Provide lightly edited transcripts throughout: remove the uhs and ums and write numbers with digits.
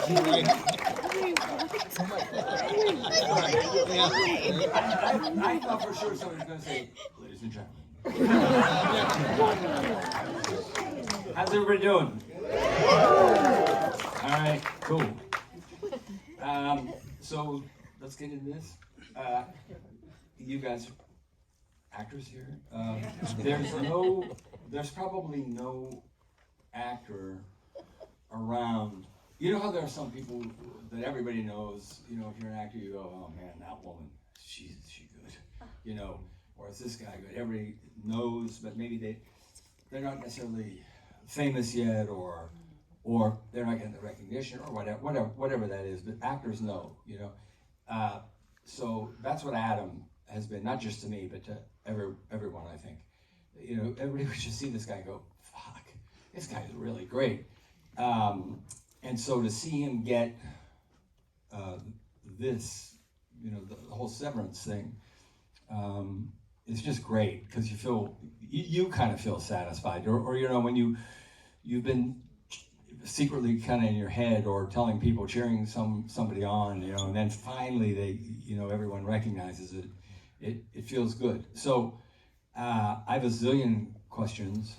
I thought for sure somebody was going to say, ladies and gentlemen. How's everybody doing? All right, cool. So let's get into this. You guys, actors here. There's probably no actor around. You know how there are some people that everybody knows. You know, if you're an actor, you go, "Oh man, that woman, she's good." You know, or is this guy good? Everybody knows, but maybe they're not necessarily famous yet, or they're not getting the recognition, or whatever that is. But actors know, you know. So that's what Adam has been, not just to me, but to everyone. I think, you know, everybody would just see this guy and go, "Fuck, this guy is really great." And so to see him get this, you know, the whole Severance thing, it's just great because you kind of feel satisfied, or you know, when you've been secretly kind of in your head or telling people, cheering somebody on, you know, and then finally everyone recognizes it. It feels good. So I have a zillion questions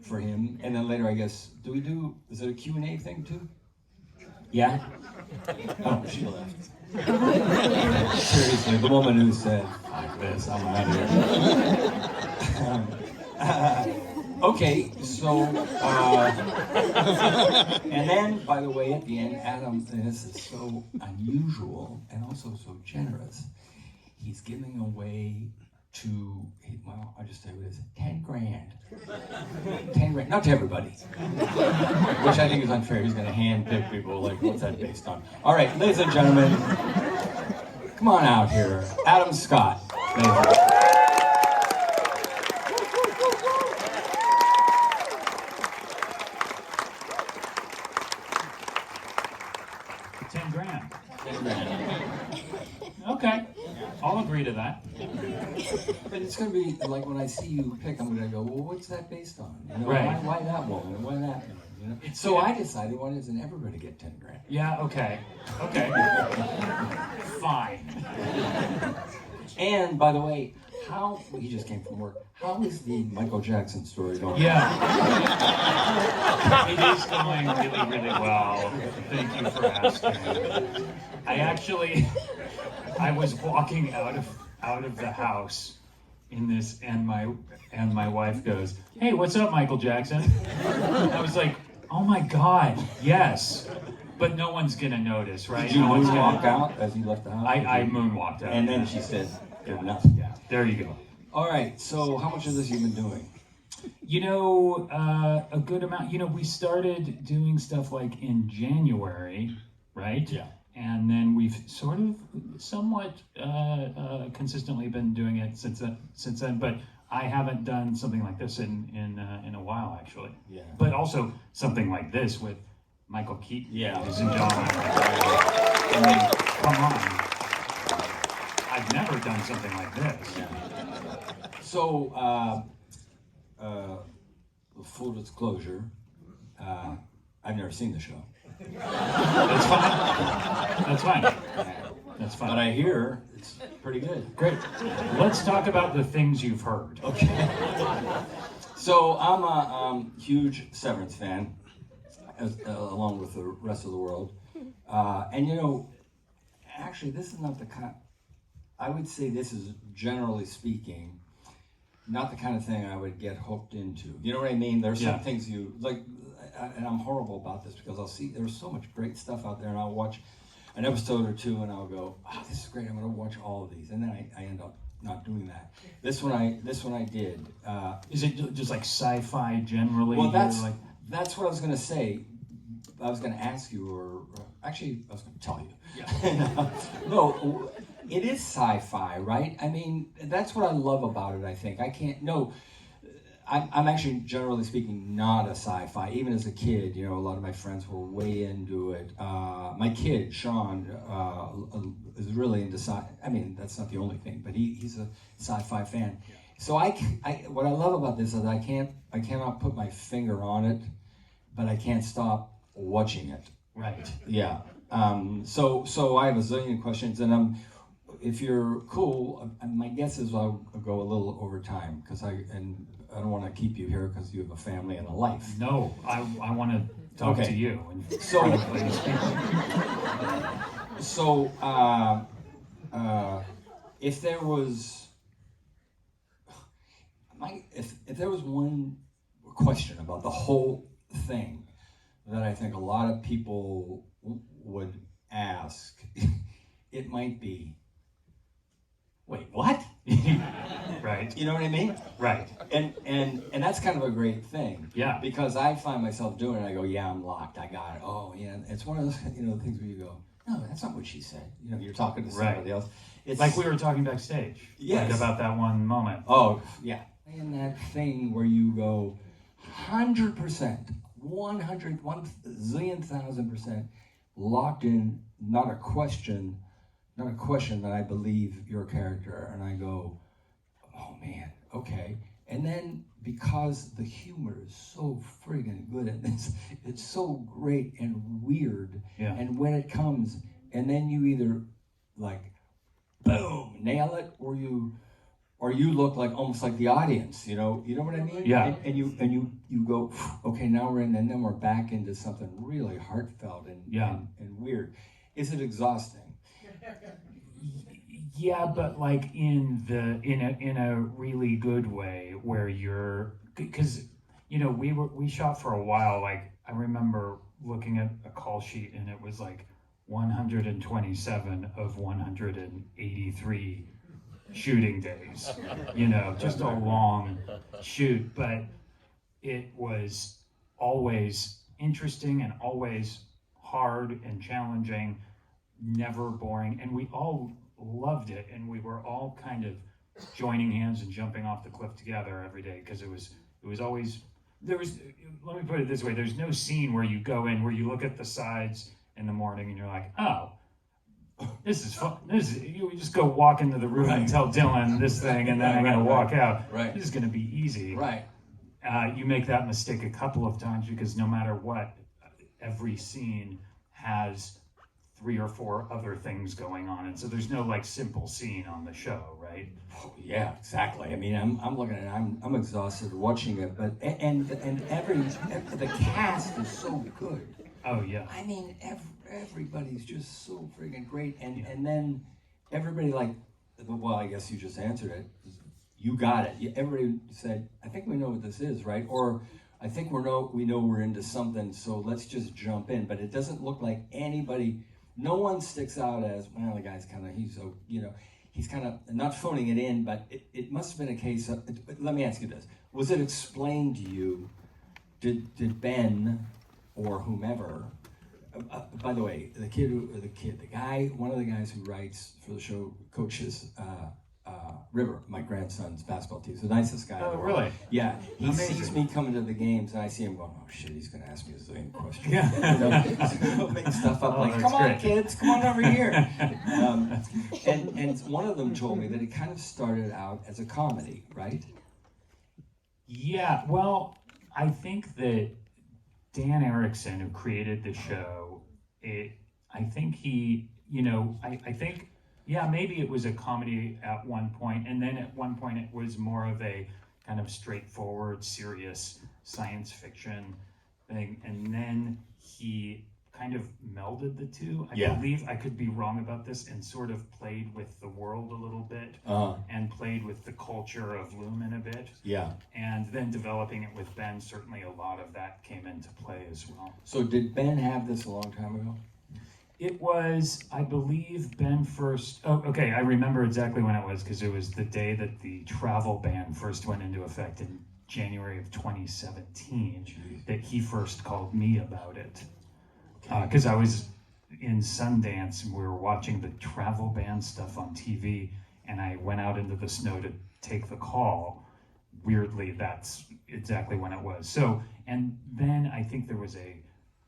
for him, and then later I guess is it a Q&A thing too? Yeah? Oh, she left. Seriously, the woman who said, "Fuck this, I'm out of here." Okay, so, and then, by the way, at the end, Adam, and this is so unusual and also so generous, he's giving away I'll just tell you this, 10 grand. 10 grand, not to everybody, which I think is unfair. He's going to hand pick people, like, what's that based on? All right, ladies and gentlemen, come on out here. Adam Scott. Ladies. 10 grand. 10 grand. Okay, I'll agree to that. But it's going to be like when I see you pick, I'm going to go, well, what's that based on? You know, Right. why that woman? Why that? You know? So I decided, why doesn't everybody get 10 grand? Yeah, okay. Fine. And by the way, he just came from work. How is the Michael Jackson story going? Yeah. It is going really, really well. Thank you for asking. I was walking out of the house in this, and my wife goes, "Hey, what's up, Michael Jackson?" I was like, "Oh my God, yes." But no one's gonna notice, right? Did you moonwalk out as you left the house? I moonwalked out. And then she said, "Good enough." Yeah, there you go. All right, so how much of this you've been doing? You know, a good amount. You know, we started doing stuff like in January, right? Yeah. And then we've sort of somewhat consistently been doing it since then. But I haven't done something like this in a while, actually. Yeah. But also something like this with Michael Keaton. Yeah. Ladies and gentlemen. I mean, come on. I've never done something like this. Yeah. So, full disclosure, I've never seen the show. That's fine. That's fine. That's fine. But I hear it's pretty good. Great. Let's talk about the things you've heard. Okay. So I'm a huge Severance fan, along with the rest of the world. And you know, actually, this is not the kind. I would say this is, generally speaking, not the kind of thing I would get hooked into. You know what I mean? There's some things you like. And I'm horrible about this because I'll see there's so much great stuff out there, and I'll watch an episode or two, and I'll go, "Oh, this is great! I'm going to watch all of these," and then I end up not doing that. This one I did. Is it just like sci-fi generally? Well, that's what I was going to say. I was going to ask you, or actually, I was going to tell you. Yeah. No, it is sci-fi, right? I mean, that's what I love about it. I think I'm actually, generally speaking, not a sci-fi. Even as a kid, you know, a lot of my friends were way into it. My kid, Sean, is really into sci. I mean, that's not the only thing, but he's a sci-fi fan. Yeah. So what I love about this is I cannot put my finger on it, but I can't stop watching it. Right. Yeah. So I have a zillion questions, and if you're cool, my guess is I'll go a little over time because I don't want to keep you here because you have a family and a life. No, I want to talk to you. And So if there was if there was one question about the whole thing that I think a lot of people would ask, it might be, wait, what? Right. You know what I mean? Right. And that's kind of a great thing. Yeah. Because I find myself doing it. I go, yeah, I'm locked. I got it. Oh, yeah. It's one of those things where you go, no, that's not what she said. You're talking to somebody else. It's like we were talking backstage. Yes. Like about that one moment. Oh, yeah. And that thing where you go 100%, 100, 1,000,000% locked in, not a question that I believe your character, and I go, oh man, okay. And then because the humor is so friggin' good at this, it's so great and weird. Yeah. And when it comes, and then you either like, boom, nail it, or you look like almost like the audience, you know what I mean? Yeah. And you go, okay, now we're in, and then we're back into something really heartfelt and weird. Is it exhausting? Yeah, but like in a really good way where you're, because we shot for a while. Like I remember looking at a call sheet and it was like 127 of 183 shooting days. Just a long shoot, but it was always interesting and always hard and challenging, never boring, and we all loved it, and we were all kind of joining hands and jumping off the cliff together every day because it was always, let me put it this way, there's no scene where you go in where you look at the sides in the morning and you're like, oh, this is fun. You just go walk into the room and tell Dylan this thing, and then I'm going to walk out. Right. This is going to be easy. Right. You make that mistake a couple of times because no matter what, every scene has 3 or 4 other things going on, and so there's no like simple scene on the show, right? Oh, yeah, exactly. I mean, I'm looking at it. I'm exhausted watching it, but and the cast is so good. Oh yeah. I mean, everybody's just so freaking great, and then everybody like, well, I guess you just answered it. You got it. Everybody said, I think we know what this is, right? Or I think we know we're into something, so let's just jump in. But it doesn't look like anybody. No one sticks out as, well, the guy's kind of, he's kind of not phoning it in, but it must have been a case of, let me ask you this. Was it explained to you, did Ben or whomever, by the way, the guy, one of the guys who writes for the show, coaches River, my grandson's basketball team. He's the nicest guy. Oh, really? Yeah. He Amazing. sees me coming to the games, and I see him going, oh shit, he's going to ask me a zillion questions. Yeah. He'll make stuff up like, come on, kids, come on over here. And one of them told me that it kind of started out as a comedy, right? Yeah. Well, I think that Dan Erickson, who created the show, I think he, I think, yeah, maybe it was a comedy at one point, and then at one point it was more of a kind of straightforward, serious science fiction thing, and then he kind of melded the two. I believe, I could be wrong about this, and sort of played with the world a little bit, and played with the culture of Lumen a bit. Yeah. And then developing it with Ben, certainly a lot of that came into play as well. So did Ben have this a long time ago? It was, I believe, Ben first. Oh, okay. I remember exactly when it was because it was the day that the travel ban first went into effect in January of 2017. Jeez. That he first called me about it because I was in Sundance and we were watching the travel ban stuff on TV, and I went out into the snow to take the call. Weirdly, that's exactly when it was. So, and then I think there was a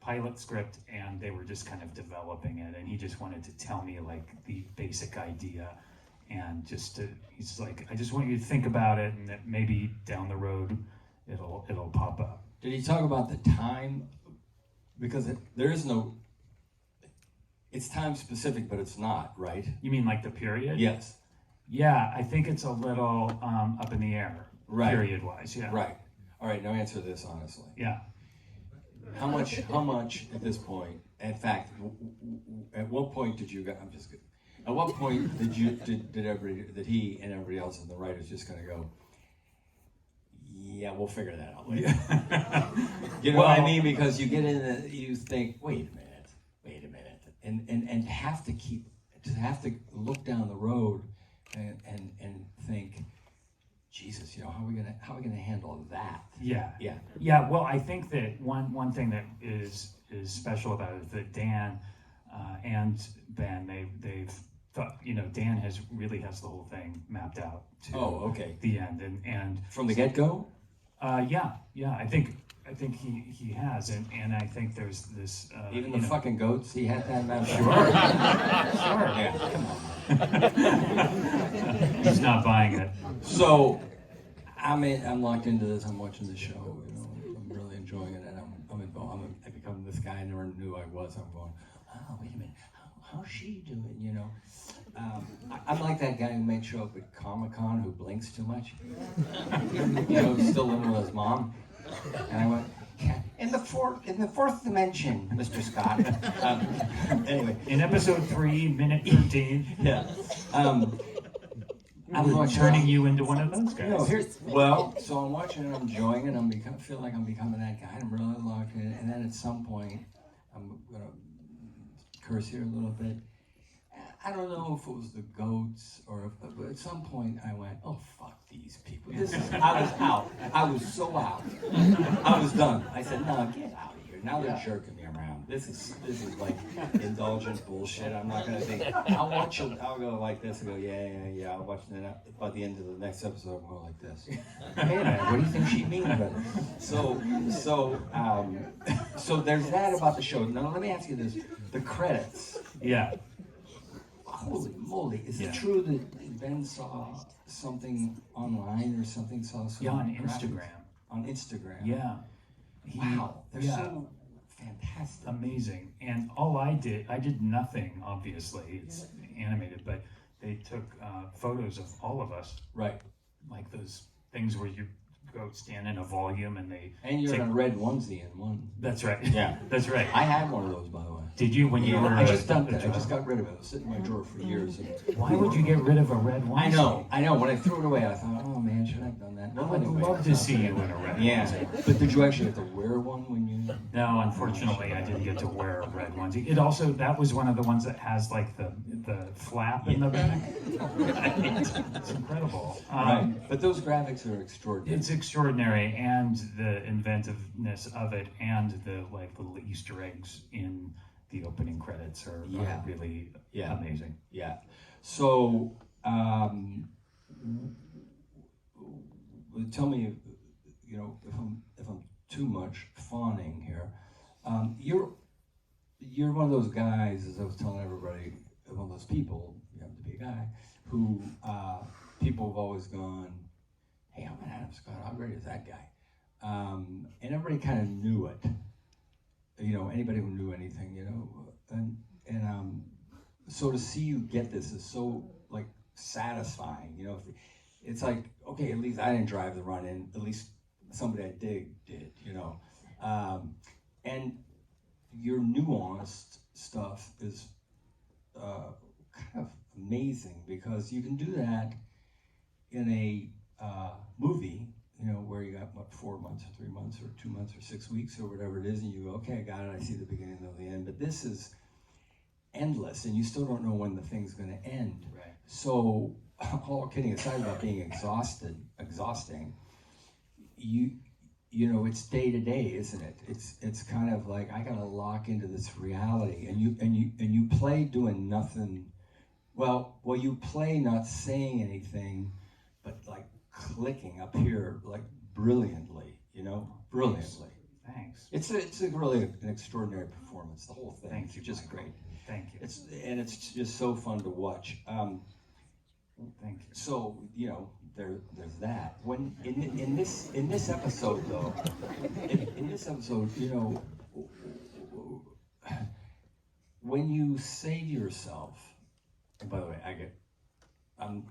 pilot script and they were just kind of developing it, and he just wanted to tell me like the basic idea, and he's like, I just want you to think about it, and that maybe down the road it'll pop up. Did he talk about the time? Because there is no it's time specific, but it's not, right? You mean like the period? Yes. Yeah, I think it's a little up in the air, Right. period-wise. Yeah. Right. All right. Now answer this honestly. Yeah. How much at this point? In fact, at what point did you? I'm just kidding. At what point did he and everybody else in the writers just kind of go? Yeah, we'll figure that out later. You know what I mean? Because you get in, you think, wait a minute, and have to look down the road and think, Jesus, how are we gonna handle that? Yeah. Yeah. Yeah. Well, I think that one thing that is special about it is that Dan and Ben, they've thought, Dan really has the whole thing mapped out to okay. the end, and From the get-go? yeah. I think he has, and I think there's this Even the fucking goats, he had that mapped out. Sure. Yeah, come on. He's not buying it. So, I'm locked into this. I'm watching the show. I'm really enjoying it, and I become this guy I never knew I was. I'm going, oh, wait a minute, how's she doing? I'm like that guy who may show up at Comic-Con who blinks too much. Still living with his mom. And I went, in the fourth dimension, Mr. Scott. Anyway, in episode 3, minute 13. Yeah. I'm turning you into one of those guys. So I'm watching it, I'm enjoying it, feel like I'm becoming that guy, I'm really locked in, and then at some point, I'm gonna curse here a little bit. I don't know if it was the goats but at some point I went, oh fuck these people. I was out. I was so out. I was done. I said, no, get out of here. Now they're jerking me around. This is like indulgent bullshit. I'm not gonna think. I'll go like this and go, yeah. I'll watch that. By the end of the next episode, I'll go like this. Hey man, what do you think she means about it? So there's that about the show. Now let me ask you this: the credits. Yeah. Holy moly! Is it true that Ben saw something online or something? On Instagram. On Instagram. Yeah. Wow, they're so fantastic. Amazing. And all I did nothing, obviously. It's animated, but they took photos of all of us. Right. Like those things where you go stand in a volume and they... And you're in a red onesie in one. That's right. Yeah. That's right. I had one of those, by the way. Did you when you were... I just dumped it. I just got rid of it. It was sitting in my drawer for years. Why would you get rid of a red onesie? I know. When I threw it away, I thought, oh man, should I have done that? I would love to see you in a red onesie. But did you actually have to wear one when you... No, unfortunately, I didn't get to wear a red onesie. It also, that was one of the ones that has like the flap in the back. It's incredible. Right. But those graphics are extraordinary. It's extraordinary, and the inventiveness of it, and the little Easter eggs in the opening credits are really amazing. Yeah. So, tell me, if I'm too much fawning here. You're one of those guys, as I was telling everybody, one of those people, you have to be a guy, who people have always gone, hey, I'm an Adam Scott, how great is that guy? And everybody kind of knew it. Anybody who knew anything, and so to see you get this is so satisfying. It's like, okay, at least I didn't drive the run in, at least somebody I did, and your nuanced stuff is kind of amazing because you can do that in a movie, where you got 4 months or 3 months or 2 months or 6 weeks or whatever it is, and you go, okay, I got it, I see the beginning and the end, but this is endless, and you still don't know when the thing's going to end. Right. So, all kidding aside about being exhausting, it's day to day, isn't it? It's kind of like I gotta lock into this reality, and you play doing nothing. Well, you play not saying anything, but clicking up here brilliantly, brilliantly. Thanks. It's really an extraordinary performance. The whole thing. Thank you. It's just great. Thank you. It's just so fun to watch. Thank you. So there's that. When in this episode though, when you say to yourself, and by the way, I'm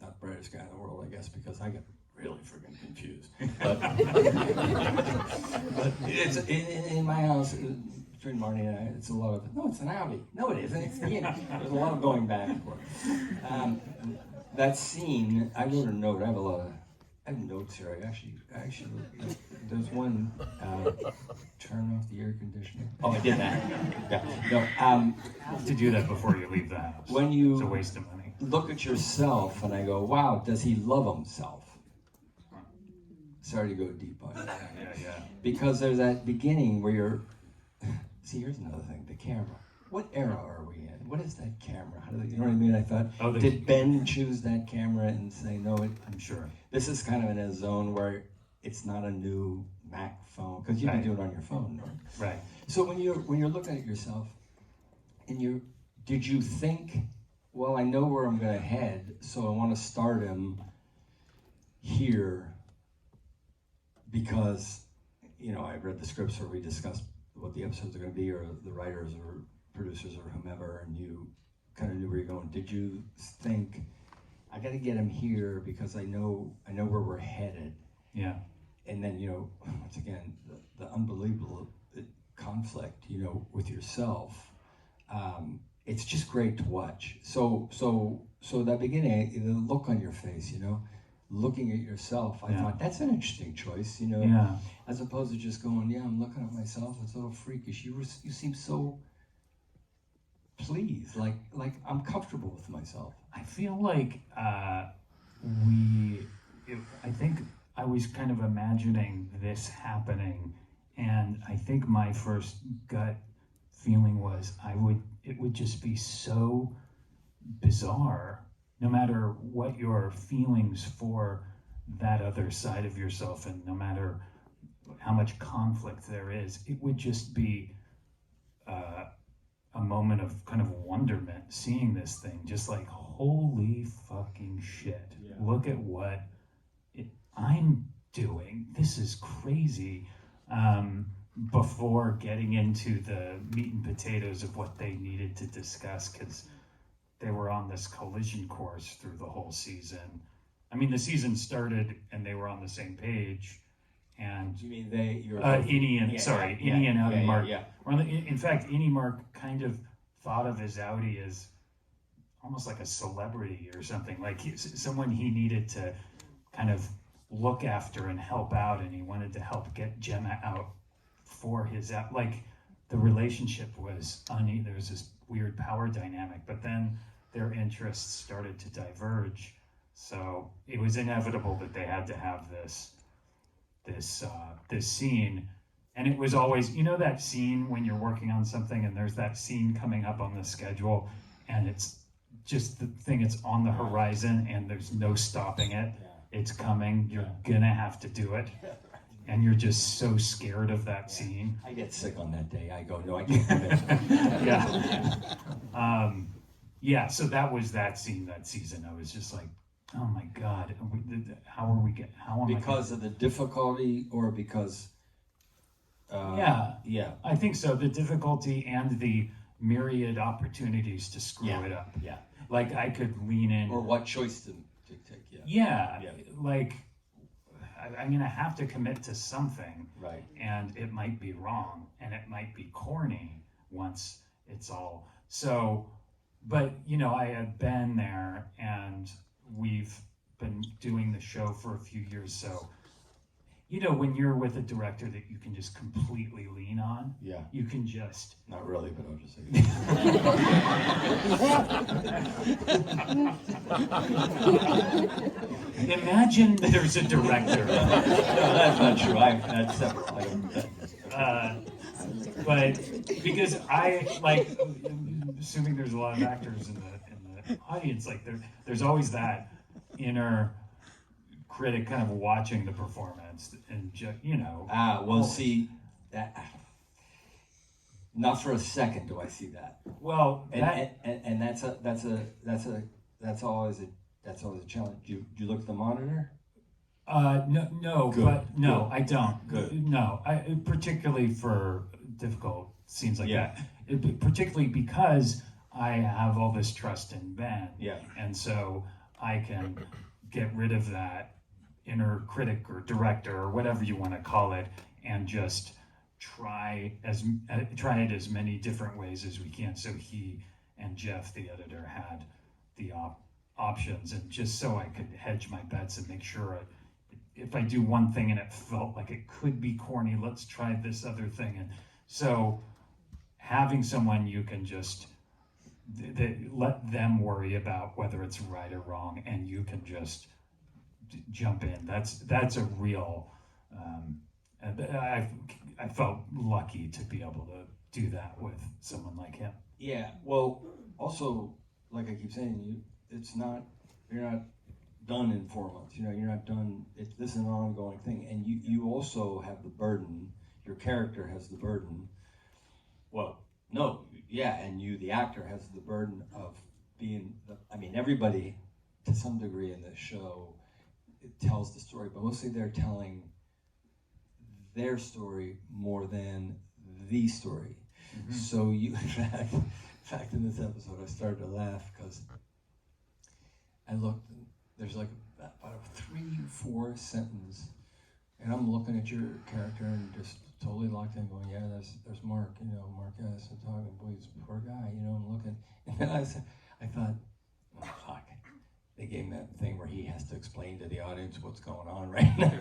not the brightest guy in the world, I guess, because I get really freaking confused. But, but it's in my house, between Marty and I, it's a lot of, no, it's an Audi. No, it isn't. It's the Indy. There's a lot of going back and forth. That scene, I wrote a note. I have notes here. I actually, there's one, turn off the air conditioner. Oh, I did that. Yeah. No, You have to do that before you leave the house. When you it's a waste of money. Look at yourself, and I go, wow, does he love himself? Sorry to go deep on it. Yeah. Because there's that beginning where you're, see, here's another thing, the camera. What era are we in? What is that camera? How do they, you know what I mean? I thought, did Ben choose that camera and say, no, I'm sure. This is kind of in a zone where it's not a new Mac phone, because you can do it on your phone, right? Right. So when you're looking at yourself, and did you think, well, I know where I'm gonna head, so I want to start him here because, I read the scripts where we discussed what the episodes are going to be, or the writers or producers or whomever, and you kind of knew where you're going. Did you think, I got to get him here because I know where we're headed? Yeah. And then, once again, the unbelievable conflict, with yourself. It's just great to watch. So that beginning, the look on your face, looking at yourself, I thought that's an interesting choice, as opposed to just going, I'm looking at myself. It's a little freakish. You seem so pleased, like I'm comfortable with myself. I feel like I think I was kind of imagining this happening, and I think my first gut feeling was it would just be so bizarre, no matter what your feelings for that other side of yourself, and no matter how much conflict there is, it would just be a moment of kind of wonderment seeing this thing, just like, holy fucking shit. Yeah. Look at what I'm doing. This is crazy. Before getting into the meat and potatoes of what they needed to discuss, because they were on this collision course through the whole season. I mean, the season started and they were on the same page. And you mean they? Innie and Innie and Audi Mark. Yeah. In fact, Innie Mark kind of thought of his Audi as almost like a celebrity or something, like someone he needed to kind of look after and help out, and he wanted to help get Gemma out for his like the relationship was there was this weird power dynamic, but then their interests started to diverge, so it was inevitable that they had to have this scene. And it was always, that scene when you're working on something and there's that scene coming up on the schedule and it's just the thing, it's on the horizon and there's no stopping it. It's coming, you're gonna have to do it. And you're just so scared of that scene. I get sick on that day. I go, no, I can't do it. Yeah. So that was that scene, that season. I was just like, oh my God, how are we because of the difficulty, or because? Yeah. I think so. The difficulty and the myriad opportunities to screw it up. Yeah. Like I could lean in. Or what choice to take? Yeah. Like I'm gonna have to commit to something. Right. And it might be wrong, and it might be corny once it's all so. But I had been there, and we've been doing the show for a few years, so when you're with a director that you can just completely lean on, you can just not really, but I'll just say imagine there's a director. No, that's not true. That's separate. But because I like, assuming there's a lot of actors in the audience, like there's always that inner critic kind of watching the performance, and see that. Not for a second do I see that. Well, and that's always a challenge. Do you look at the monitor? No, Good. But no, Good. I don't. Good. No, particularly for difficult scenes like that. particularly because I have all this trust in Ben. Yeah. And so I can get rid of that inner critic or director or whatever you want to call it, and just try it as many different ways as we can. So he and Jeff, the editor, had the options, and just so I could hedge my bets and make sure if I do one thing and it felt like it could be corny, let's try this other thing. And so having someone you can just let them worry about whether it's right or wrong, and you can just jump in. That's a real. I felt lucky to be able to do that with someone like him. Yeah. Well, also, like I keep saying, you're not done in 4 months. You're not done. This is an ongoing thing, and you also have the burden. Your character has the burden. Well, no, yeah, and you, the actor, has the burden of being. Everybody, to some degree, in this show, it tells the story, but mostly they're telling their story more than the story. Mm-hmm. So you, in fact, in this episode, I started to laugh because I looked. There's like about a 3-4 sentence, and I'm looking at your character and just totally locked in, going, yeah, there's Mark, Mark has to talk, and boy, he's a poor guy, I'm looking, and then I thought, oh, fuck. They gave him that thing where he has to explain to the audience what's going on right now.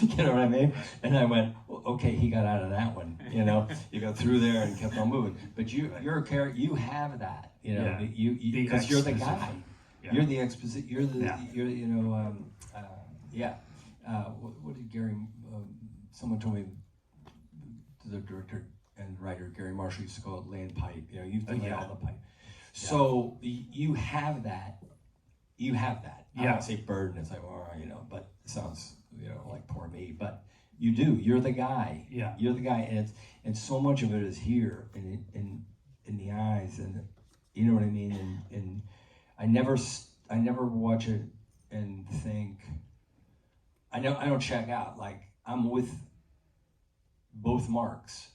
You know what I mean? And I went, well, okay, he got out of that one. You got through there and kept on moving. But you're a character. You have that. Because you're the guy. Yeah. You're the exposition. You're the. Yeah. What did Gary? Someone told me. The director and writer Gary Marshall used to call it land pipe. You have to lay all the pipe. So you have that. You have that. I don't say burden. It's like, but it sounds, like poor me. But you do. You're the guy. Yeah. You're the guy, and so much of it is here in the eyes, and you know what I mean. And I never watch it and think. I don't check out. Like I'm with both Marks.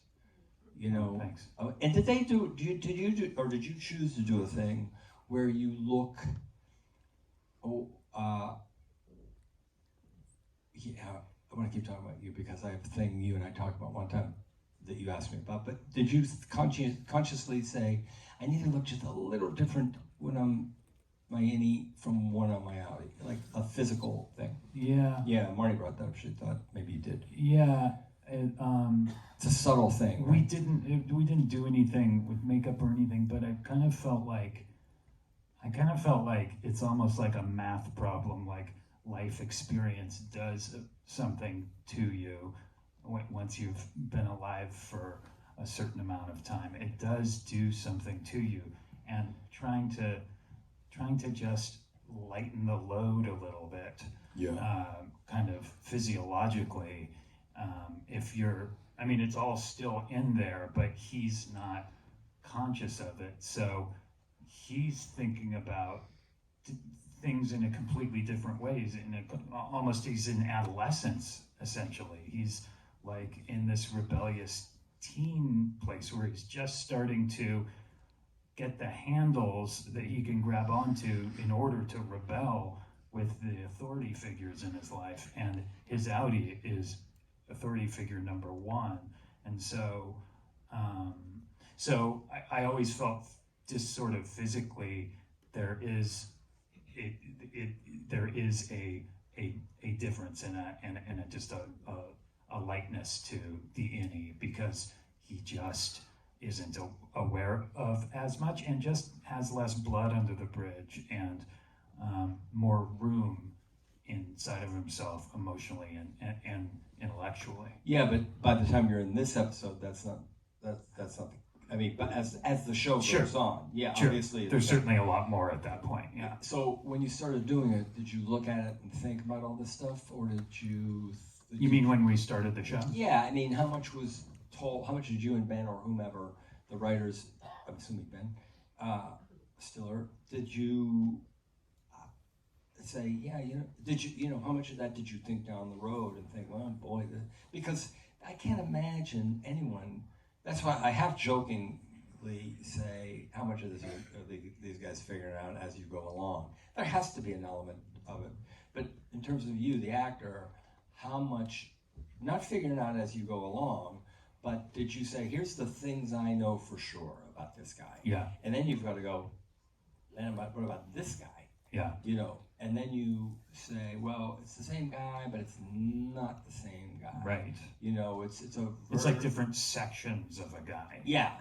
Thanks. And did they do? Did you do, or did you choose to do a thing where you look? I want to keep talking about you because I have a thing you and I talked about one time that you asked me about. But did you consciously say, I need to look just a little different when I'm my innie from one on my outie, like a physical thing? Yeah. Yeah, Marty brought that up. She thought maybe you did. Yeah. It's a subtle thing. Right? We didn't do anything with makeup or anything, but I kind of felt like it's almost like a math problem, like life experience does something to you once you've been alive for a certain amount of time. It does do something to you, and trying to just lighten the load a little bit, kind of physiologically. It's all still in there, but he's not conscious of it, so he's thinking about things in a completely different ways. He's in adolescence, essentially. He's like in this rebellious teen place where he's just starting to get the handles that he can grab onto in order to rebel with the authority figures in his life. And his outie is authority figure number one. And so, I always felt just sort of physically there is a difference and a lightness to the innie, because he just isn't aware of as much and just has less blood under the bridge and more room inside of himself emotionally and intellectually. Yeah, but by the time you're in this episode, that's not but as the show goes on, obviously there's certainly a lot more at that point. Yeah. So when you started doing it, did you look at it and think about all this stuff, or did you? You mean when we started the show? Yeah, how much was told? How much did you and Ben or whomever the writers? I'm assuming Ben Stiller. Did you say, did you, how much of that did you think down the road and think, well, boy, because I can't imagine anyone. That's why I half jokingly basically say how much of this are these guys figuring out as you go along. There has to be an element of it, but in terms of you, the actor, how much, not figuring out as you go along, but did you say, here's the things I know for sure about this guy? Yeah. And then you've got to go, and what about this guy? Yeah. You know, and then you say, well, it's the same guy, but it's not the same guy. Right. You know, it's like different sections of a guy. Yeah.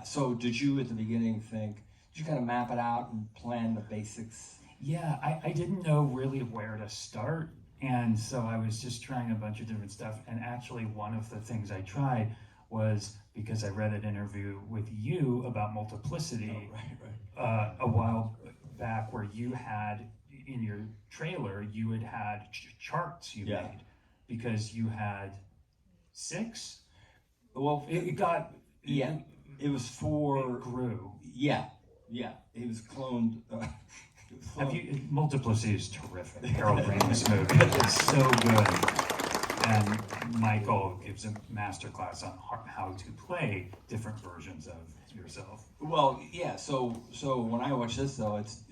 So did you at the beginning think? Did you kind of map it out and plan the basics? Yeah, I didn't know really where to start, and so I was just trying a bunch of different stuff. And actually, one of the things I tried was because I read an interview with you about Multiplicity. Oh, right. A while back, where you had in your trailer, you had charts you made because you had 6. Well, it got it was for it grew. Yeah, it was cloned. Multiplicity is terrific. Harold Ramis movie. It's so good. And Michael gives a masterclass on how to play different versions of yourself. Well, yeah. So when I watch this, though, it's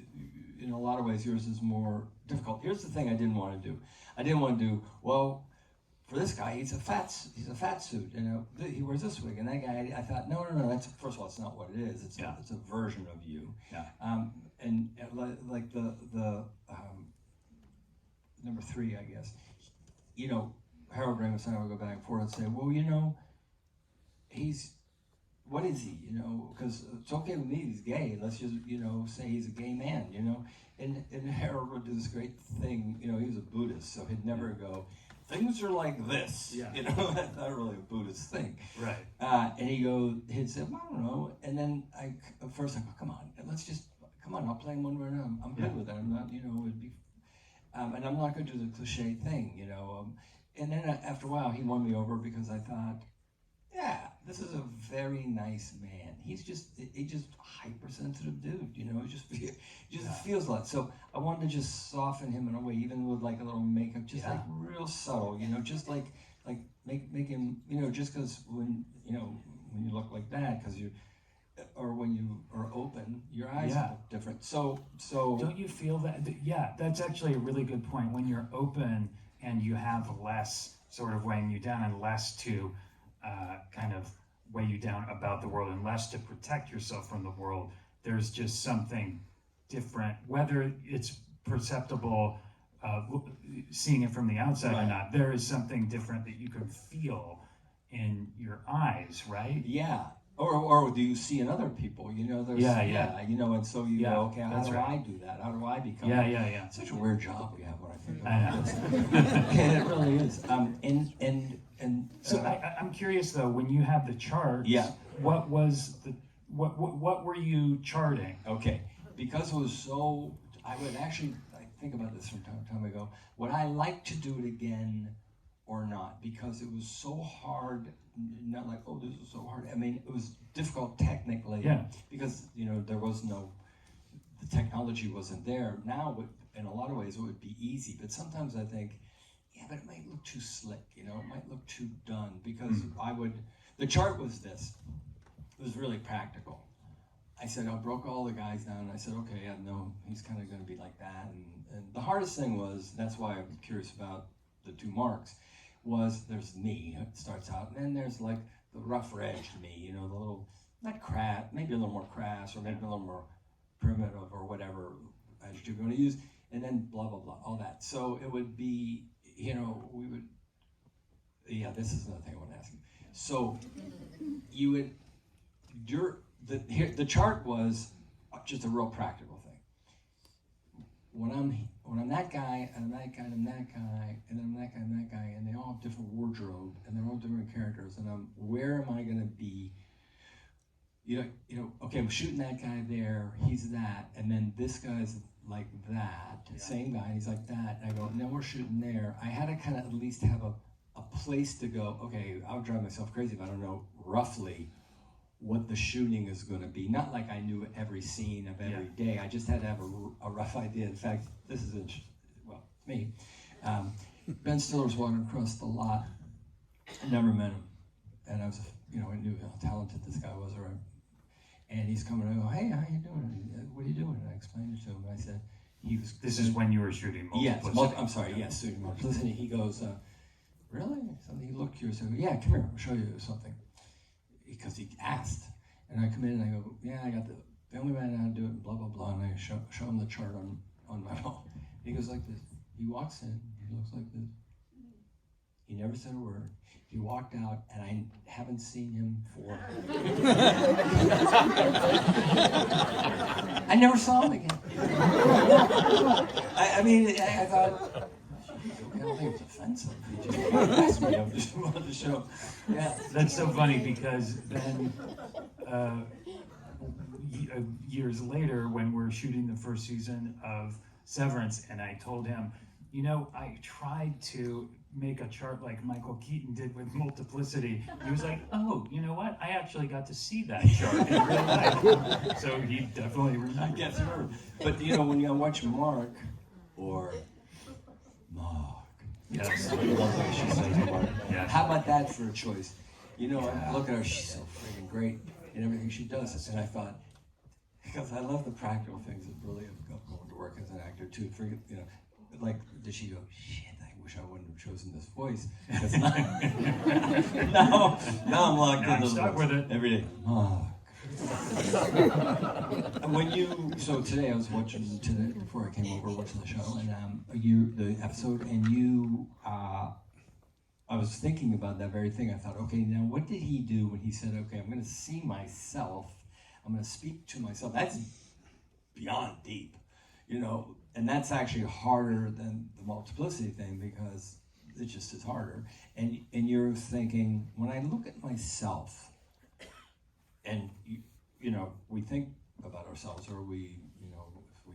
in a lot of ways yours is more difficult. Here's the thing: I didn't want to do. I didn't want to do well. For this guy, he's a fat suit. You know, he wears this wig, and that guy. I thought, no. That's first of all, it's not what it is. It's a version of you. Yeah. And like the number 3, I guess. You know, Harold Ramis and I would go back and forth and say, well, you know, what is he? You know, because it's okay with me, he's gay. Let's just, you know, say he's a gay man, you know. And Harold would do this great thing, you know, he was a Buddhist, so he'd never go, things are like this. Yeah. You know, that's not really a Buddhist thing. Right. And he'd say, well, I don't know. And then at first I go, come on, I'll play him one way or another. I'm good with that. I'm not, you know, it'd be, and I'm not going to do the cliche thing, you know. And then after a while, he won me over because I thought, yeah, this is a very nice man. He's just hypersensitive dude, you know. He just feels like. So I wanted to just soften him in a way, even with like a little makeup, just like real subtle, you know, just like make him, you know, just because when you look like that, because or when you are open, your eyes look different. So don't you feel that? Yeah, that's actually a really good point. When you're open and you have less sort of weighing you down and less to kind of weigh you down about the world and less to protect yourself from the world, there's just something different, whether it's perceptible seeing it from the outside or not. There is something different that you can feel in your eyes, right? Yeah. Or do you see in other people? You know, there's you know, and so you go, okay, how do I do that? How do I become? Yeah. It's such a weird job we have when I think about this. Yeah, it really is. So I'm curious though, when you have the charts, what was what were you charting? Okay, because it was so, I think about this from time to time. I go, would I like to do it again or not? Because it was so hard. Not like, oh, this is so hard. I mean, it was difficult technically because, you know, the technology wasn't there. Now, in a lot of ways, it would be easy. But sometimes I think, but it might look too slick, you know, it might look too done because the chart was this. It was really practical. I said, I broke all the guys down. And I said, okay, I know he's kind of going to be like that. And the hardest thing was, that's why I'm curious about the 2 marks, was there's me, it starts out, and then there's like the rougher-edged me, you know, the little, not crass, maybe a little more crass, or maybe a little more primitive, or whatever adjective you're going to use, and then blah, blah, blah, all that. So it would be, you know, this is another thing I want to ask you. So you would, the chart was just a real practical thing. When I'm that guy, and I'm that guy, and I'm that guy, and I'm that guy, and that guy, and they all have different wardrobe, and they're all different characters, and where am I going to be? You know, okay, I'm shooting that guy there, he's that, and then this guy's like that, same guy, and he's like that, and I go, and then we're shooting there. I had to kind of at least have a place to go, okay, I would drive myself crazy if I don't know roughly what the shooting is going to be. Not like I knew every scene of every day. I just had to have a rough idea. In fact, this is me. Ben Stiller's walking across the lot. I never met him. and I was, I knew how talented this guy was, and he's coming, and I go, hey, how you doing? What are you doing? And I explained it to him, and I said, This is when you were shooting Multiplicity. Yes, shooting Multiplicity. He goes, really? Something. He looked curious. I go, yeah, come here, I'll show you something. Because he asked, and I come in and I go, yeah, I got the only way I know how to do it, blah, blah, blah, and I show him the chart on my phone. He goes like this. He walks in, he looks like this. He never said a word. He walked out, and I haven't seen him for... I never saw him again. I thought, I don't think it's offensive. He just asked me, I just wanted to show. Yeah. That's so funny because then years later, when we're shooting the first season of Severance, and I told him, I tried to make a chart like Michael Keaton did with Multiplicity. He was like, oh, you know what? I actually got to see that chart in real life. So he definitely remembered. Yes, but when you watch Mark or Mark, yes, I love the way she says Mark. Yes. How about that for a choice? I look at her, she's so freaking great in everything she does, and I thought, because I love the practical things that really have going to work as an actor too. Like, did she go, shit, I wish I wouldn't have chosen this voice. Now I'm locked I'm into stuck with it. every day. And so today I was watching, before I came over, watching the show, and the episode, and I was thinking about that very thing. I thought, okay, now what did he do when he said, okay, I'm going to see myself, I'm going to speak to myself? That's beyond deep, and that's actually harder than the Multiplicity thing, because it just is harder. And you're thinking, when I look at myself, and we think about ourselves, or we, if we,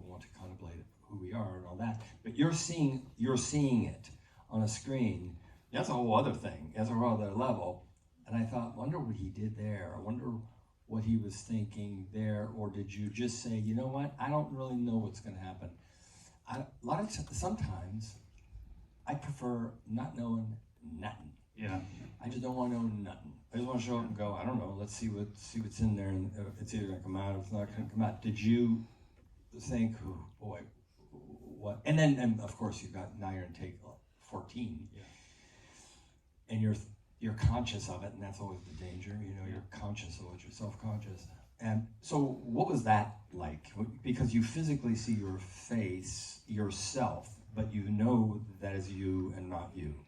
want to contemplate who we are and all that, but you're seeing it on a screen. That's a whole other thing. That's a whole other level. And I thought, wonder what he did there. I wonder what he was thinking there, or did you just say, you know what? I don't really know what's going to happen. Sometimes I prefer not knowing nothing. Yeah. I just don't want to know nothing. I just want to show up and go, I don't know, let's see what's in there, and it's either going to come out or it's not going to come out. Did you think, oh, boy, what? And then, of course, now you're in take 14, yeah. And you're conscious of it, and that's always the danger. You're conscious of it, you're self-conscious. And so what was that like? Because you physically see your face, yourself, but you know that is you and not you.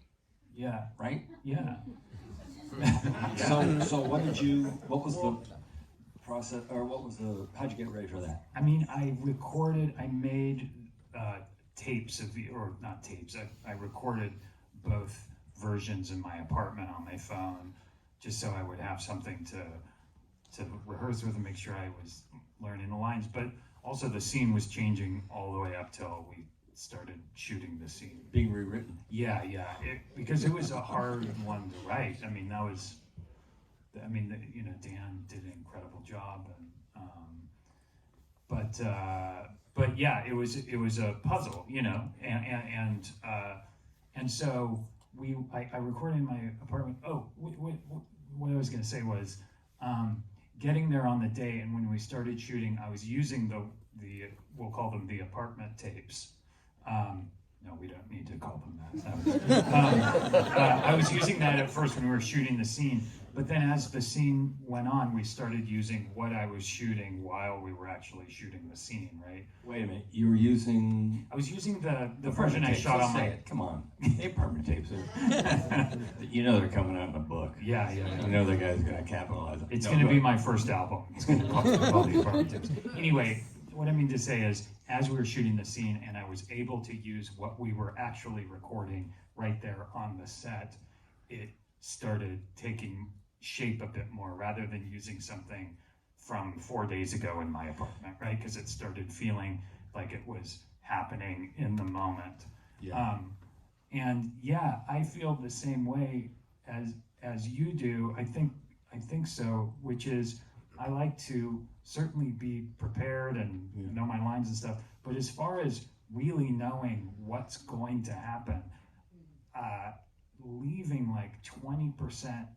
Yeah. Right? Yeah. So what was the process, or how'd you get ready for that? I made tapes not tapes, I recorded both versions in my apartment on my phone, just so I would have something to rehearse with and make sure I was learning the lines. But also the scene was changing all the way up till we started shooting the scene. Being rewritten. Yeah. Because it was a hard one to write. Dan did an incredible job, but yeah, it was a puzzle, and so I recorded in my apartment. Oh, what I was going to say was, getting there on the day, and when we started shooting, I was using the we'll call them the apartment tapes. No, we don't need to call them that. I was using that at first when we were shooting the scene, but then as the scene went on, we started using what I was shooting while we were actually shooting the scene, right? Wait a minute, you were using... I was using the version I shot on my... Come on, the apartment tapes are... they're coming out in a book. Yeah. The guy's going to capitalize it. It's going to be my first album. It's going to call the apartment tapes. Anyway, what I mean to say is, as we were shooting the scene and I was able to use what we were actually recording right there on the set, it started taking shape a bit more, rather than using something from 4 days ago in my apartment, right? Because it started feeling like it was happening in the moment. Yeah. I feel the same way as you do. I think so, which is, I like to certainly be prepared and know my lines and stuff, but as far as really knowing what's going to happen, leaving like 20%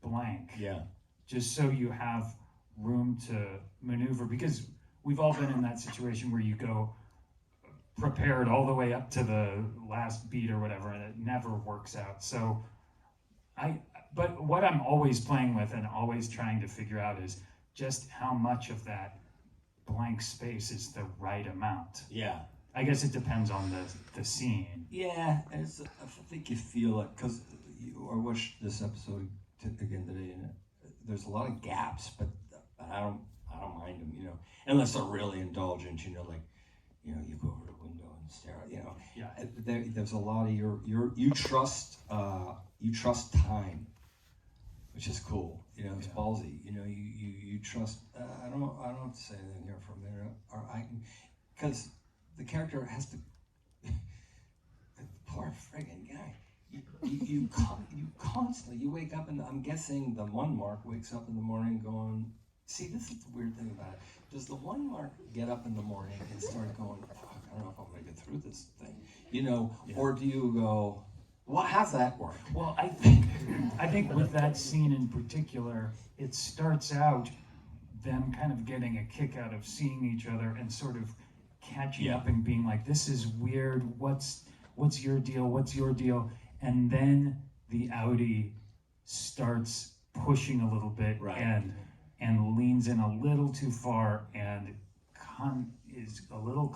blank. Yeah. Just so you have room to maneuver, because we've all been in that situation where you go prepared all the way up to the last beat or whatever, and it never works out. So but what I'm always playing with and always trying to figure out is just how much of that blank space is the right amount. Yeah. I guess it depends on the scene. Yeah, and I think you feel it, because I watched this episode again today, and there's a lot of gaps, but I don't mind them, unless they're really indulgent, like, you go over the window and stare at, Yeah. There's a lot of you trust time, which is cool, it's ballsy, you trust. I don't have to say anything here for a minute, or because the character has to. Poor friggin' guy. You constantly, you wake up, and I'm guessing the one Mark wakes up in the morning going, see, this is the weird thing about it. Does the one Mark get up in the morning and start going, fuck, I don't know if I'm gonna get through this thing, or do you go, well, how's that work? Well, I think with that scene in particular, it starts out them kind of getting a kick out of seeing each other and sort of catching up and being like, this is weird, what's your deal? And then the Audi starts pushing a little bit, right, and leans in a little too far, and is a little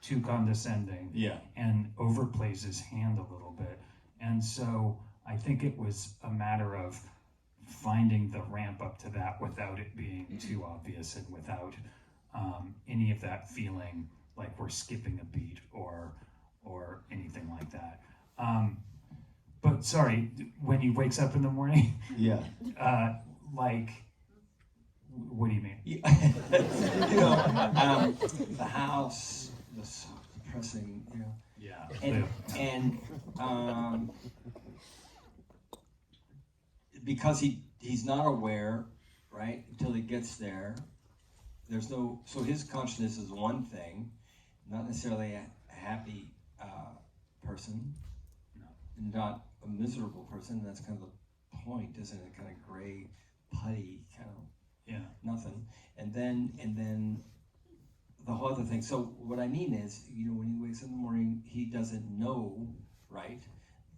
too condescending, and overplays his hand a little bit. And so I think it was a matter of finding the ramp up to that without it being too obvious, and without any of that feeling like we're skipping a beat or anything like that. But sorry, when he wakes up in the morning, like, what do you mean? The house, the so depressing, Yeah. and because he's not aware, right, until he gets there. There's no, so his consciousness is one thing, not necessarily a happy person, not a miserable person. That's kind of the point, isn't it? Kind of gray, putty, kind of nothing. And then the whole other thing. So what I mean is, when he wakes up in the morning, he doesn't know, right,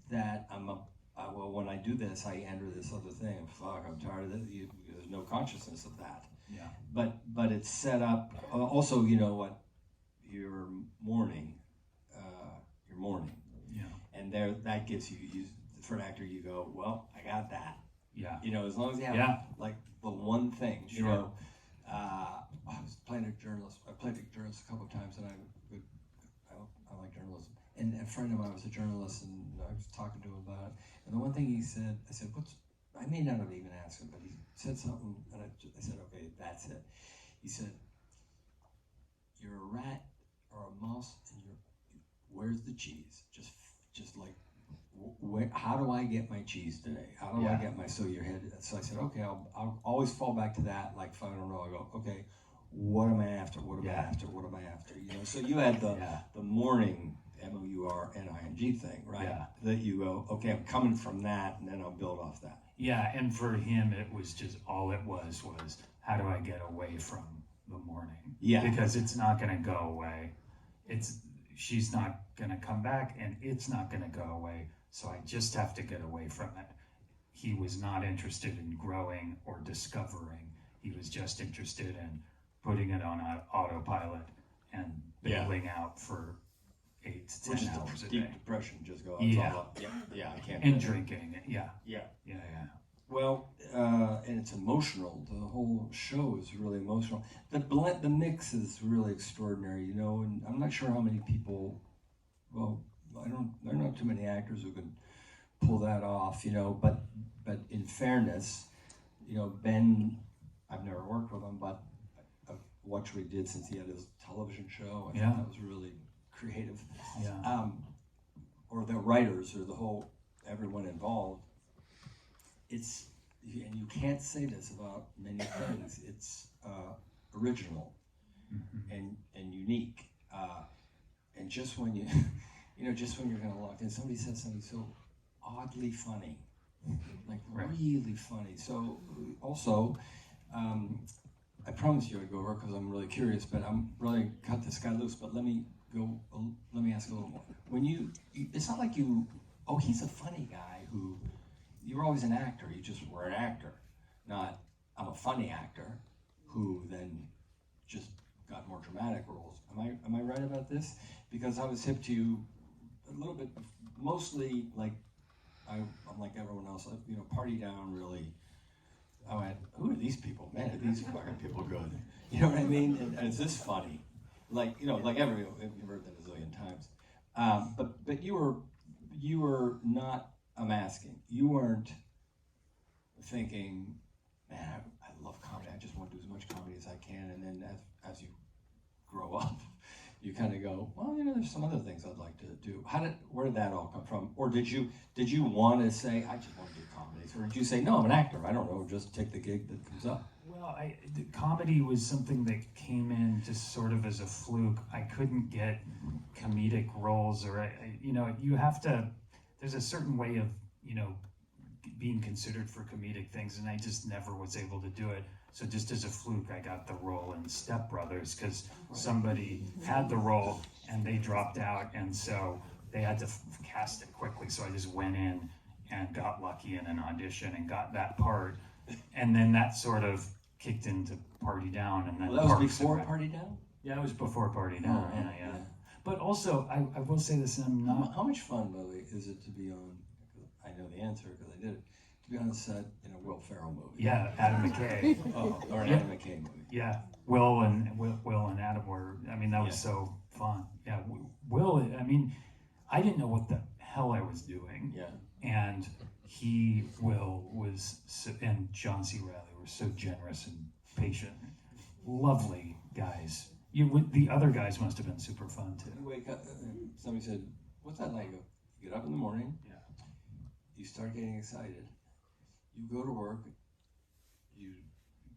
that well, when I do this, I enter this other thing. Fuck, I'm tired of this. There's no consciousness of that. Yeah. But it's set up. Also, what, your mourning. Yeah. And that gives you, for an actor, you go, well, I got that. Yeah. As long as you have like the one thing. Sure. I was playing a journalist. I played a journalist a couple of times, and I like journalism. And a friend of mine was a journalist, and I was talking to him about it. And the one thing he said, I said, I may not have even asked him, but he said something, and I said, okay, that's it. He said, you're a rat or a mouse, and where's the cheese? Just like, how do I get my cheese today? How do I get my, so I said, okay, I'll always fall back to that. Like, if I don't know, I go, okay, what am I after? What am I after? What am I after? So you had the morning MOURNING thing, right? Yeah. That you go, okay, I'm coming from that, and then I'll build off that. Yeah, and for him, it was just, all it was how do I get away from the morning? Yeah. Because it's not going to go away. She's not going to come back, and it's not going to go away. So I just have to get away from it. He was not interested in growing or discovering. He was just interested in putting it on autopilot and bailing out for 8 to 10 hours a day. Deep depression, just go. Yeah, I can't. and drinking. Yeah. Well, and it's emotional. The whole show is really emotional. The mix is really extraordinary, and I'm not sure how many people. Well, there are not too many actors who can pull that off, But in fairness, Ben, I've never worked with him, but I've watched what he did since he had his television show. I thought that was really creative. Yeah. Or the writers, or everyone involved. And you can't say this about many things. It's original and unique. And just when just when you're kind of locked in, somebody said something so oddly funny, like Right. really funny. So also, I promise you I'd go over because I'm really curious, but I'm really cut this guy loose. But let me ask a little more. When it's not like oh, he's a funny guy who, you were always an actor. You just were an actor, not I'm a funny actor who then just got more dramatic roles. Am I right about this? Because I was hip to you a little bit, mostly like I'm like everyone else. Party Down really. I went, who are these people? Man, are these fucking people good? You know what I mean? And is this funny? Like you've heard that a zillion times. But you were not masking. You weren't thinking, man, I love comedy. I just want to do as much comedy as I can. And then as you grow up, you kind of go, well, there's some other things I'd like to do. Where did that all come from? Or did you want to say, I just want to do comedies? Or did you say, no, I'm an actor. I don't know, just take the gig that comes up? Well, the comedy was something that came in just sort of as a fluke. I couldn't get comedic roles, or you have to. There's a certain way of being considered for comedic things, and I just never was able to do it. So just as a fluke, I got the role in Stepbrothers because somebody had the role and they dropped out, and so they had to cast it quickly. So I just went in and got lucky in an audition and got that part, and then that sort of kicked into Party Down, and then that was before Party Down. Yeah, it was before Party Down. Oh, yeah. But also, I will say this: I'm not. How much fun, by the way, is it to be on? I know the answer because I did it. To be on the set in a Will Ferrell movie. Yeah, Adam McKay. Or an Adam McKay movie. Yeah, Will and Adam were. I mean, that was so fun. Yeah, Will. I mean, I didn't know what the hell I was doing. Yeah. And Will and John C. Reilly were so generous and patient, lovely guys. The other guys must have been super fun too. You wake up. Somebody said, "What's that like?" You get up in the morning. Yeah. You start getting excited. You go to work. You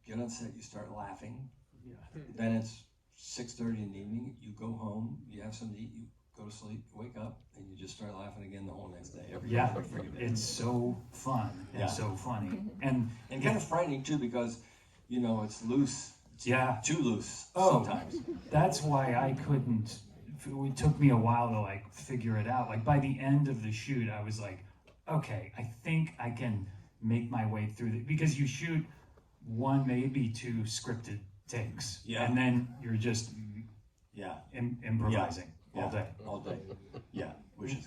get on set. You start laughing. Yeah. Then it's 6:30 in the evening. You go home. You have something to eat. You go to sleep. Wake up, and you just start laughing again the whole next day. Every day. It's so fun and so funny and kind of frightening too because it's loose. Yeah. Too loose sometimes. That's why I couldn't. It took me a while to figure it out. By the end of the shoot, I was like, okay, I think I can make my way through it, because you shoot one, maybe two scripted takes, and then you're just improvising all day. Yeah, which is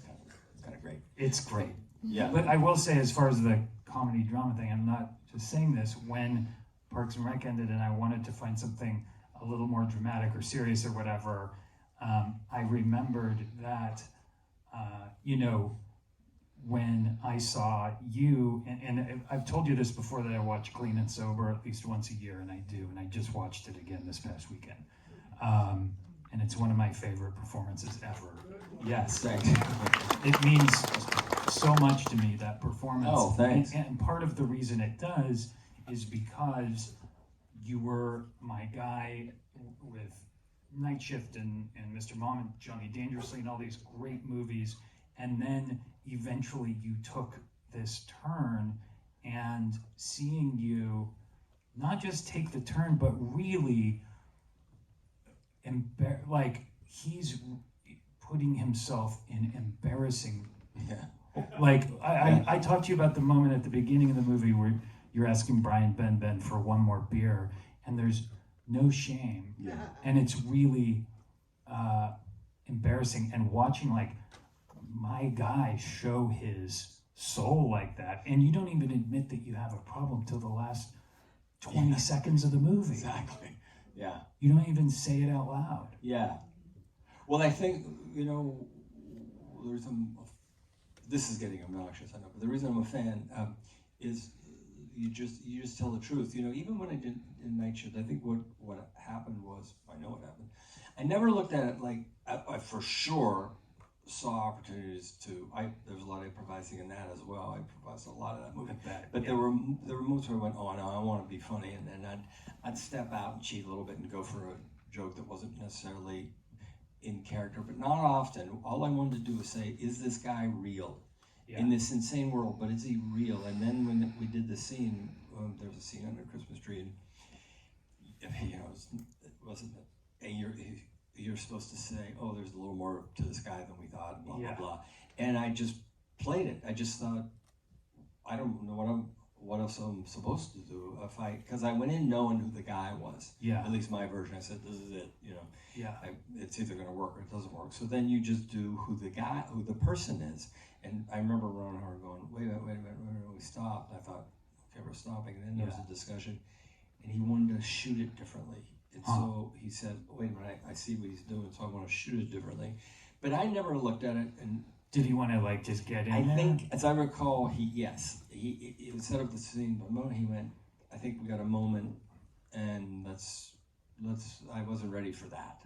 kind of great. It's great. Yeah. But I will say, as far as the comedy drama thing, I'm not just saying this. When Parks and Rec ended and I wanted to find something a little more dramatic or serious or whatever, I remembered that, when I saw you, and I've told you this before, that I watch Clean and Sober at least once a year, and I do, and I just watched it again this past weekend. And it's one of my favorite performances ever. Yes. Thanks. It means so much to me, that performance. Oh, thanks. And part of the reason it does is because you were my guy with Night Shift and Mr. Mom and Johnny Dangerously and all these great movies, and then eventually you took this turn, and seeing you not just take the turn but really he's putting himself in embarrassing. I talked to you about the moment at the beginning of the movie where you're asking Brian Ben for one more beer, and there's no shame, and it's really embarrassing. And watching my guy show his soul like that, and you don't even admit that you have a problem till the last 20 seconds of the movie. Exactly. Yeah. You don't even say it out loud. Yeah. Well, I think there's this is getting obnoxious, I know, but the reason I'm a fan is you just tell the truth. Even when I did in Night Shift, I think what happened was, I know what happened. I never looked at it I for sure saw opportunities there was a lot of improvising in that as well. I improvised a lot of that movie. But there were moments where I went, oh no, I want to be funny, and then I'd step out and cheat a little bit and go for a joke that wasn't necessarily in character, but not often. All I wanted to do was say, is this guy real? in this insane world, but is he real? And then when we did the scene, there was a scene under a Christmas tree, and it wasn't you're supposed to say, oh, there's a little more to this guy than we thought, blah blah blah. And I just played it. I just thought, I don't know what else I'm supposed to do because I went in knowing who the guy was. Yeah. At least my version. I said, this is it. Yeah. It's either going to work or it doesn't work. So then you just do who the person is. And I remember Ron Howard going, wait a minute, we stopped. I thought, okay, we're stopping. And then there was a discussion, and he wanted to shoot it differently. And so he said, wait a minute, I see what he's doing, so I want to shoot it differently. But I never looked at it and. Did he want to just get in? I think, as I recall, he set up the scene. But the moment he went, I think we got a moment, and let's. I wasn't ready for that.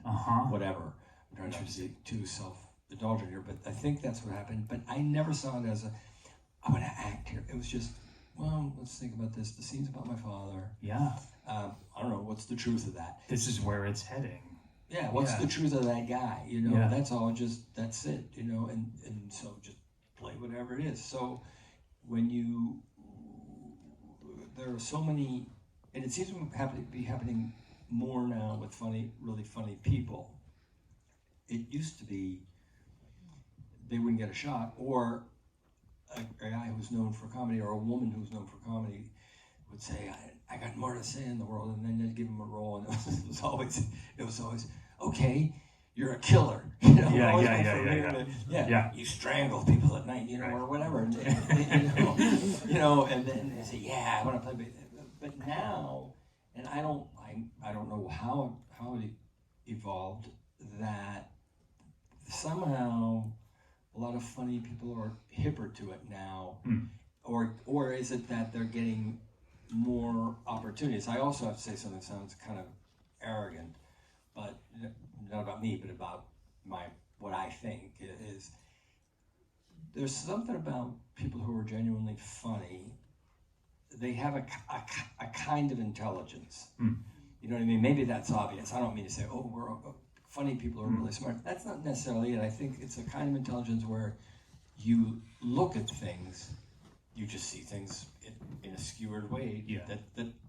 Whatever. I'm trying not to be too self-indulgent here, but I think that's what happened. But I never saw it as I want to act here. It was just, well, let's think about this. The scene's about my father. Yeah. I don't know what's the truth of that. This is where it's heading. Yeah, what's the truth of that guy? That's all. That's it. And so just play whatever it is. So when there are so many, and it seems to be happening more now with really funny people. It used to be they wouldn't get a shot, or a guy who's known for comedy, or a woman who's known for comedy would say, I got more to say in the world, and then they'd give him a role, and it was always, okay, you're a killer, Yeah. You strangle people at night, or whatever, and then they say, I want to play, but now, and I don't know how it evolved, that somehow a lot of funny people are hipper to it now, or is it that they're getting more opportunities? I also have to say something that sounds kind of arrogant, but not about me, but about what I think is there's something about people who are genuinely funny. They have a kind of intelligence. You know what I mean? Maybe that's obvious. I don't mean to say, funny people are really smart. That's not necessarily it. I think it's a kind of intelligence where you look at things, you just see things in a skewered way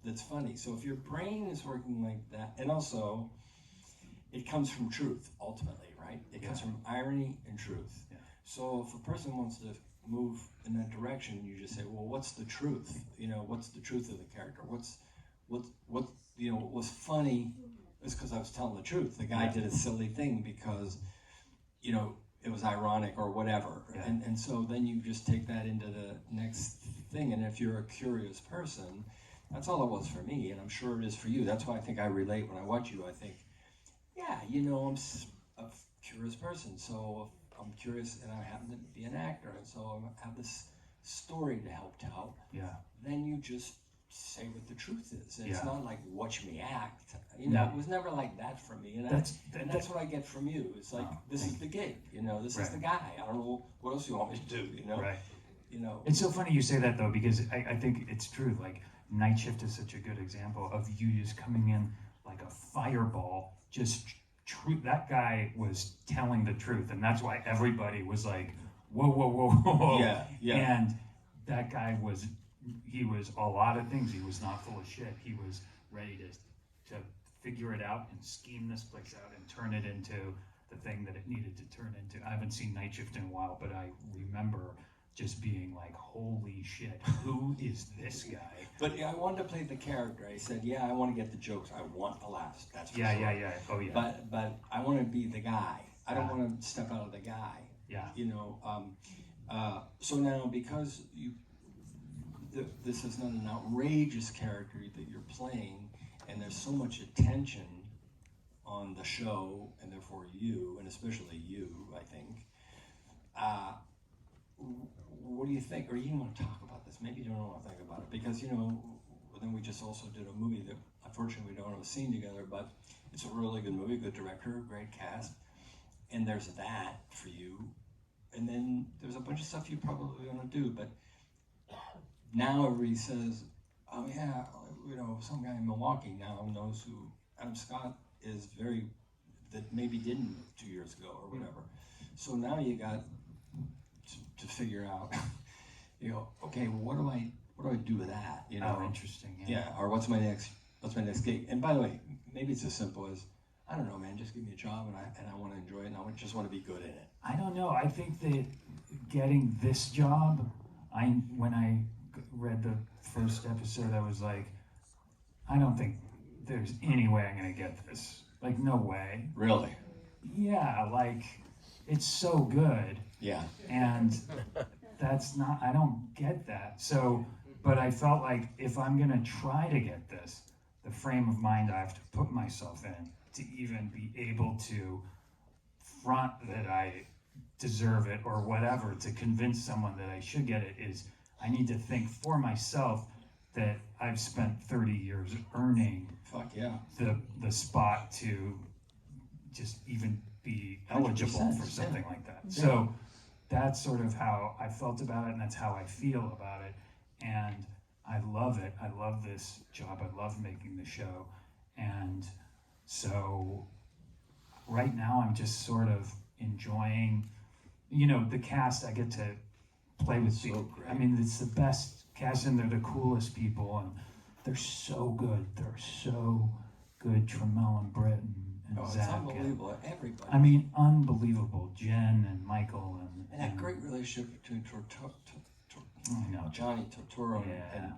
that's funny. So if your brain is working like that, and also it comes from truth ultimately, right? It comes from irony and truth. Yeah. So if a person wants to move in that direction, you just say, well, what's the truth? What's the truth of the character? What was funny is because I was telling the truth. The guy did a silly thing because, it was ironic or whatever. Yeah. And so then you just take that into the next thing. And if you're a curious person, that's all it was for me. And I'm sure it is for you. That's why I think I relate when I watch you. I think, I'm a curious person. So I'm curious, and I happen to be an actor. And so I have this story to help tell. Yeah. Then you just say what the truth is. It's not like watch me act. It was never like that for me. And that's what I get from you. It's like this is the gig. This is the guy. I don't know what else you want me to do. Right. It's so funny you say that though, because I think it's true. Like Night Shift is such a good example of you just coming in like a fireball. Just that guy was telling the truth, and that's why everybody was like, whoa. Yeah. And that guy was. He was a lot of things. He was not full of shit. He was ready to figure it out and scheme this place out and turn it into the thing that it needed to turn into. I haven't seen Night Shift in a while, but I remember just being like, holy shit, who is this guy? But I wanted to play the character. I said, I want to get the jokes. I want the laughs. That's for sure. Yeah. Oh, yeah. But I want to be the guy. I don't want to step out of the guy. Yeah. So now, because this is not an outrageous character that you're playing, and there's so much attention on the show, and therefore you, and especially you, I think. What do you think? Or you want to talk about this? Maybe you don't want to think about it, because then we just also did a movie that unfortunately we don't have a scene together, but it's a really good movie, good director, great cast, and there's that for you, and then there's a bunch of stuff you probably want to do, but now everybody says, oh yeah, some guy in Milwaukee now knows who Adam Scott is, that maybe didn't 2 years ago or whatever. So now you got to figure out, you know, okay, well, what do I do with that? You know, interesting. Yeah, or what's my next gig? And by the way, maybe it's as simple as, I don't know, man, just give me a job and I want to enjoy it and I just want to be good in it. I don't know. I think that getting this job, when I read the first episode, I was like, I don't think there's any way I'm gonna get this. Like, no way. Really? Yeah, like, it's so good. Yeah. And that's not, I don't get that. So, but I felt like if I'm gonna try to get this, the frame of mind I have to put myself in to even be able to front that I deserve it or whatever, to convince someone that I should get it, is I need to think for myself that I've spent 30 years earning Fuck yeah. the spot to just even be eligible 100%, for something like that. Yeah. So that's sort of how I felt about it, and that's how I feel about it. And I love it. I love this job. I love making the show. And so right now I'm just sort of enjoying, you know, the cast. I get to play with So people. great. I mean, it's the best cast, and they're the coolest people, and they're so good. They're so good. Tremel and Britt and Oh, it's Zach. unbelievable. Everybody. I mean, unbelievable. Jen and Michael and that great relationship between I know. Johnny Tortoro Yeah.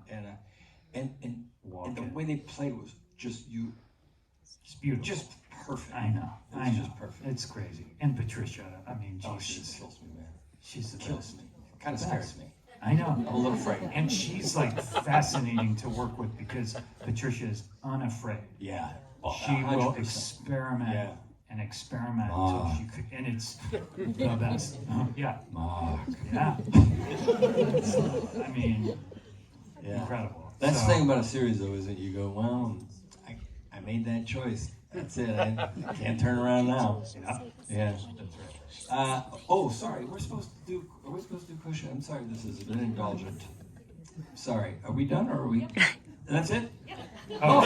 and the way they played was just It's beautiful. just perfect. I know. It's just perfect. It's crazy. And Patricia, I mean, Oh, she Jesus, kills me, man. she's the Kills best. me. Kind of Best. scares me. I know. I'm a little frightened. And she's like fascinating to work with because Patricia is unafraid. Yeah. Oh, She will 100%. experiment Yeah. and experiment Ah. until she could, and it's the best. Yeah, Mark. yeah. I mean, Yeah. incredible. That's So- the thing about a series, though, is that you go, well, I made that choice. That's it. I can't turn around now. Yeah. Yeah. Sorry. Are we supposed to do cushion? I'm sorry. This has been indulgent. Sorry. Are we done, or are we? That's it. Okay. How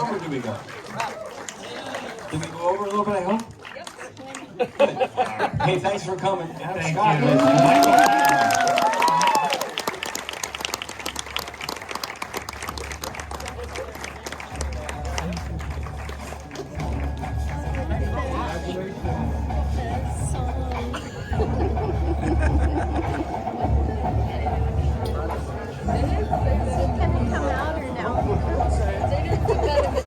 far over did we go? Did we go over a little bit? I hope. Good. Hey, thanks for coming. Adam Thank Scott, you. ladies and gentlemen.